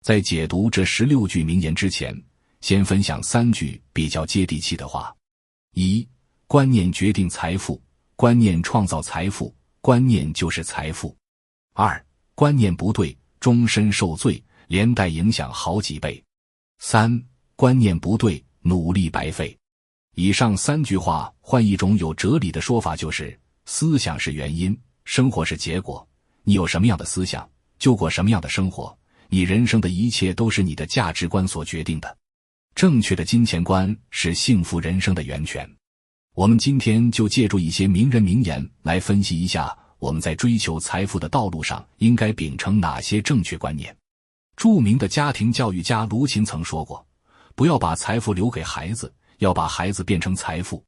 在解读这16句名言之前，先分享3句比较接地气的话。1. 观念决定财富，观念创造财富，观念就是财富。2. 观念不对，终身受罪，连带影响好几倍。3. 观念不对，努力白费。以上3句话换一种有哲理的说法，就是思想是原因，生活是结果。你有什么样的思想，就过什么样的生活，你人生的一切都是你的价值观所决定的。正确的金钱观是幸福人生的源泉。我们今天就借助一些名人名言来分析一下，我们在追求财富的道路上应该秉承哪些正确观念。著名的家庭教育家卢勤曾说过，不要把财富留给孩子，要把孩子变成财富。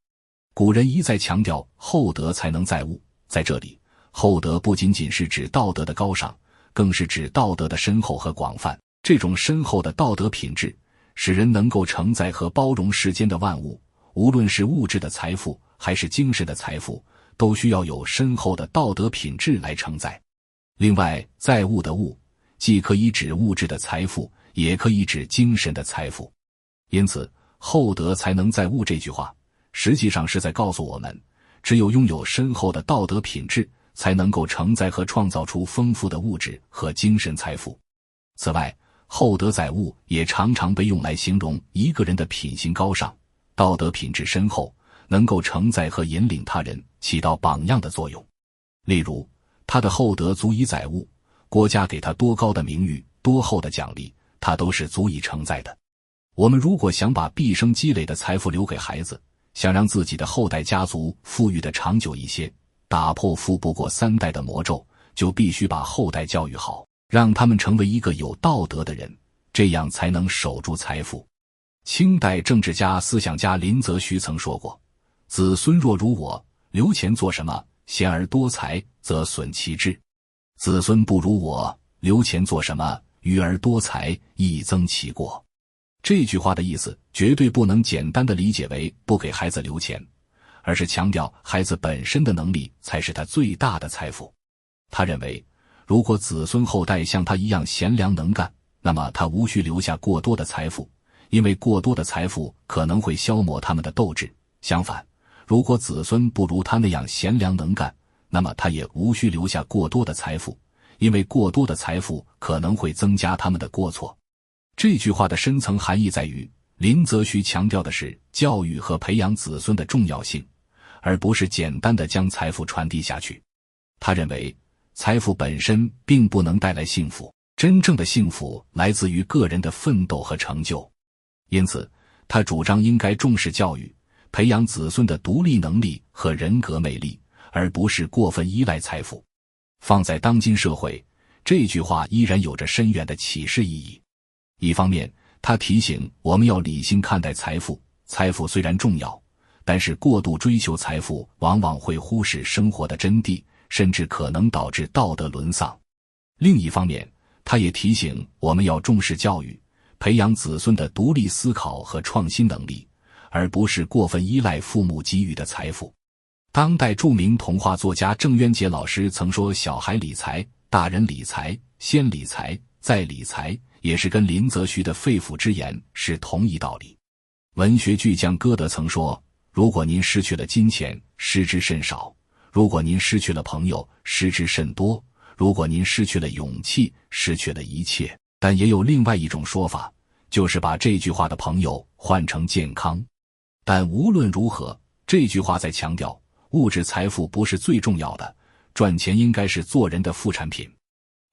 古人一再强调厚德才能载物，在这里，厚德不仅仅是指道德的高尚，更是指道德的深厚和广泛。这种深厚的道德品质使人能够承载和包容世间的万物，无论是物质的财富还是精神的财富，都需要有深厚的道德品质来承载。另外，载物的物既可以指物质的财富，也可以指精神的财富。因此，厚德才能载物这句话实际上是在告诉我们，只有拥有深厚的道德品质，才能够承载和创造出丰富的物质和精神财富。此外，厚德载物也常常被用来形容一个人的品行高尚，道德品质深厚，能够承载和引领他人，起到榜样的作用。例如，他的厚德足以载物，国家给他多高的名誉，多厚的奖励，他都是足以承载的。我们如果想把毕生积累的财富留给孩子，想让自己的后代家族富裕的长久一些，打破富不过3代的魔咒，就必须把后代教育好，让他们成为一个有道德的人，这样才能守住财富。清代政治家思想家林则徐曾说过，子孙若如我，留钱做什么？贤而多财，则损其志；子孙不如我，留钱做什么？愚而多财，亦增其过。这句话的意思绝对不能简单的理解为不给孩子留钱，而是强调孩子本身的能力才是他最大的财富。他认为，如果子孙后代像他一样贤良能干，那么他无需留下过多的财富，因为过多的财富可能会消磨他们的斗志。相反，如果子孙不如他那样贤良能干，那么他也无需留下过多的财富，因为过多的财富可能会增加他们的过错。这句话的深层含义在于，林则徐强调的是教育和培养子孙的重要性，而不是简单的将财富传递下去。他认为，财富本身并不能带来幸福，真正的幸福来自于个人的奋斗和成就。因此，他主张应该重视教育，培养子孙的独立能力和人格魅力，而不是过分依赖财富。放在当今社会，这句话依然有着深远的启示意义。一方面，他提醒我们要理性看待财富，财富虽然重要，但是过度追求财富往往会忽视生活的真谛，甚至可能导致道德沦丧。另一方面，他也提醒我们要重视教育，培养子孙的独立思考和创新能力，而不是过分依赖父母给予的财富。当代著名童话作家郑渊洁老师曾说，小孩理财，大人理财，先理财，再理财，也是跟林则徐的肺腑之言是同一道理。文学巨匠歌德曾说，如果您失去了金钱，失之甚少；如果您失去了朋友，失之甚多；如果您失去了勇气，失去了一切。但也有另外一种说法，就是把这句话的朋友换成健康。但无论如何，这句话在强调，物质财富不是最重要的，赚钱应该是做人的副产品。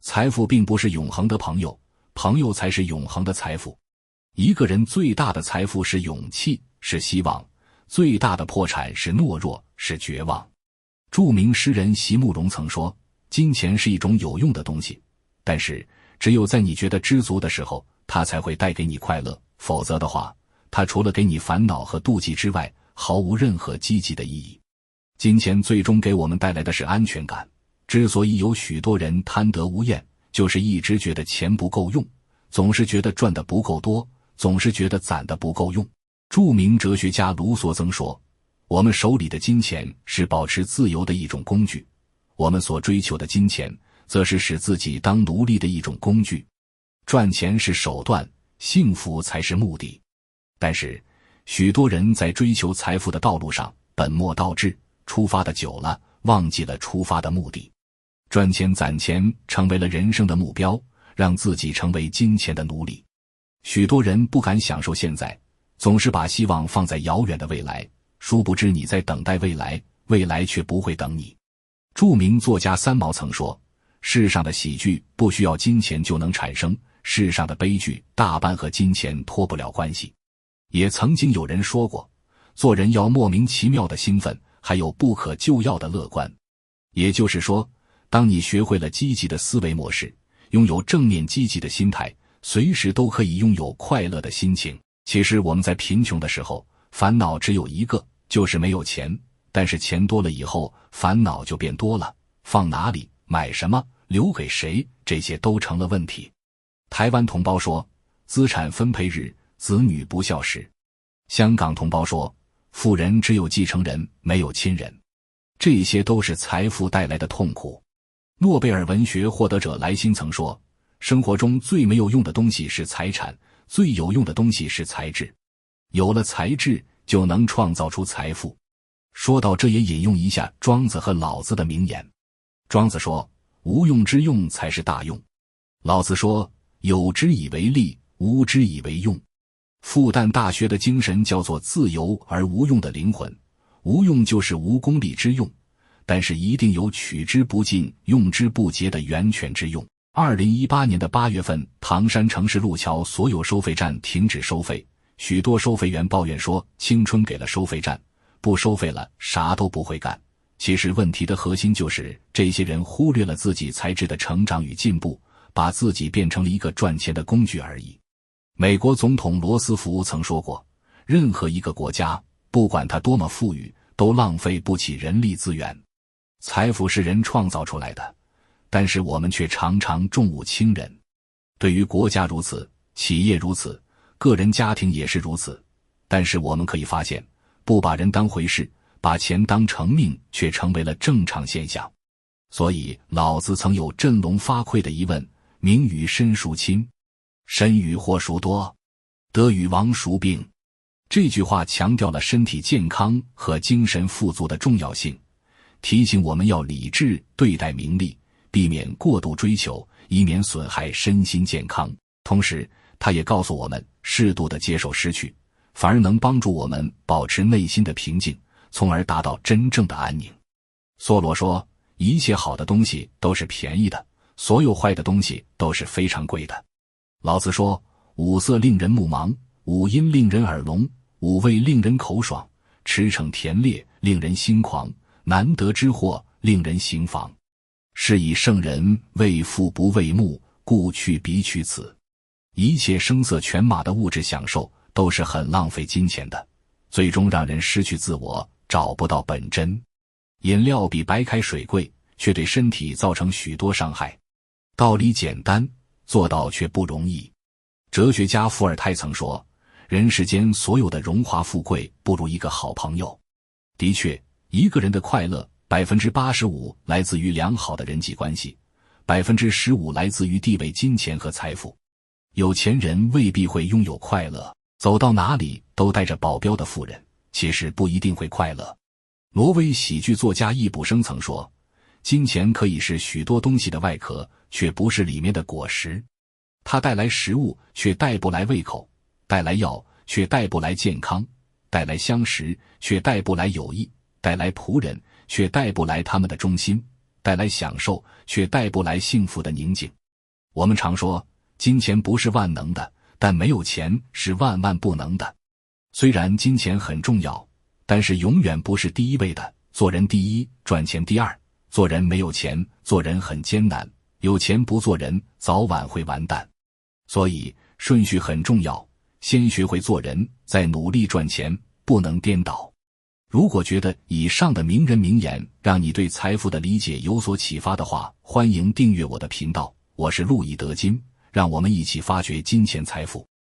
财富并不是永恒的朋友，朋友才是永恒的财富。一个人最大的财富是勇气，是希望；最大的破产是懦弱，是绝望。著名诗人席慕容曾说，金钱是一种有用的东西，但是只有在你觉得知足的时候，它才会带给你快乐，否则的话，它除了给你烦恼和妒忌之外，毫无任何积极的意义。金钱最终给我们带来的是安全感，之所以有许多人贪得无厌，就是一直觉得钱不够用，总是觉得赚得不够多，总是觉得攒得不够用。著名哲学家卢梭曾说，我们手里的金钱是保持自由的一种工具，我们所追求的金钱则是使自己当奴隶的一种工具。赚钱是手段，幸福才是目的。但是，许多人在追求财富的道路上本末倒置，出发的久了，忘记了出发的目的。赚钱攒钱成为了人生的目标，让自己成为金钱的奴隶。许多人不敢享受现在，总是把希望放在遥远的未来，殊不知你在等待未来，未来却不会等你。著名作家三毛曾说，世上的喜剧不需要金钱就能产生，世上的悲剧大半和金钱脱不了关系。也曾经有人说过，做人要莫名其妙的兴奋，还有不可救药的乐观。也就是说，当你学会了积极的思维模式，拥有正面积极的心态，随时都可以拥有快乐的心情。其实我们在贫穷的时候，烦恼只有一个，就是没有钱。但是钱多了以后，烦恼就变多了，放哪里，买什么，留给谁，这些都成了问题。台湾同胞说，资产分配日，子女不孝时。香港同胞说，富人只有继承人，没有亲人。这些都是财富带来的痛苦。诺贝尔文学获得者莱辛曾说，生活中最没有用的东西是财产，最有用的东西是才智。有了才智，就能创造出财富。说到这，也引用一下庄子和老子的名言。庄子说，无用之用才是大用。老子说，有之以为利，无之以为用。复旦大学的精神叫做自由而无用的灵魂。无用就是无功利之用，但是一定有取之不尽、用之不竭的源泉之用。2018年的8月份，唐山城市路桥所有收费站停止收费，许多收费员抱怨说，青春给了收费站，不收费了，啥都不会干。其实问题的核心就是这些人忽略了自己才智的成长与进步，把自己变成了一个赚钱的工具而已。美国总统罗斯福曾说过，任何一个国家，不管它多么富裕，都浪费不起人力资源。财富是人创造出来的，但是我们却常常重物轻人。对于国家如此，企业如此，个人家庭也是如此。但是我们可以发现，不把人当回事，把钱当成命，却成为了正常现象。所以老子曾有振聋发聩的疑问，名与身孰亲？身与祸孰多？得与亡孰病？这句话强调了身体健康和精神富足的重要性，提醒我们要理智对待名利，避免过度追求，以免损害身心健康。同时，它也告诉我们，适度的接受失去，反而能帮助我们保持内心的平静，从而达到真正的安宁。梭罗说，一切好的东西都是便宜的，所有坏的东西都是非常贵的。老子说，五色令人目盲，五音令人耳聋，五味令人口爽，驰骋田猎令人心狂，难得之货令人行妨。是以圣人为父不为目，故去彼取此。一切声色犬马的物质享受都是很浪费金钱的，最终让人失去自我，找不到本真。饮料比白开水贵，却对身体造成许多伤害。道理简单，做到却不容易。哲学家伏尔泰曾说，人世间所有的荣华富贵不如一个好朋友。的确，一个人的快乐 85% 来自于良好的人际关系， 15% 来自于地位、金钱和财富。有钱人未必会拥有快乐，走到哪里都带着保镖的富人，其实不一定会快乐。挪威喜剧作家易卜生曾说，金钱可以是许多东西的外壳，却不是里面的果实。它带来食物，却带不来胃口；带来药，却带不来健康；带来相识，却带不来友谊；带来仆人，却带不来他们的忠心；带来享受，却带不来幸福的宁静。我们常说，金钱不是万能的，但没有钱是万万不能的。虽然金钱很重要，但是永远不是第一位的。做人第一，赚钱第二。做人没有钱，做人很艰难；有钱不做人，早晚会完蛋。所以顺序很重要，先学会做人，再努力赚钱，不能颠倒。如果觉得以上的名人名言让你对财富的理解有所启发的话，欢迎订阅我的频道，我是路易德金，让我们一起发掘金钱财富。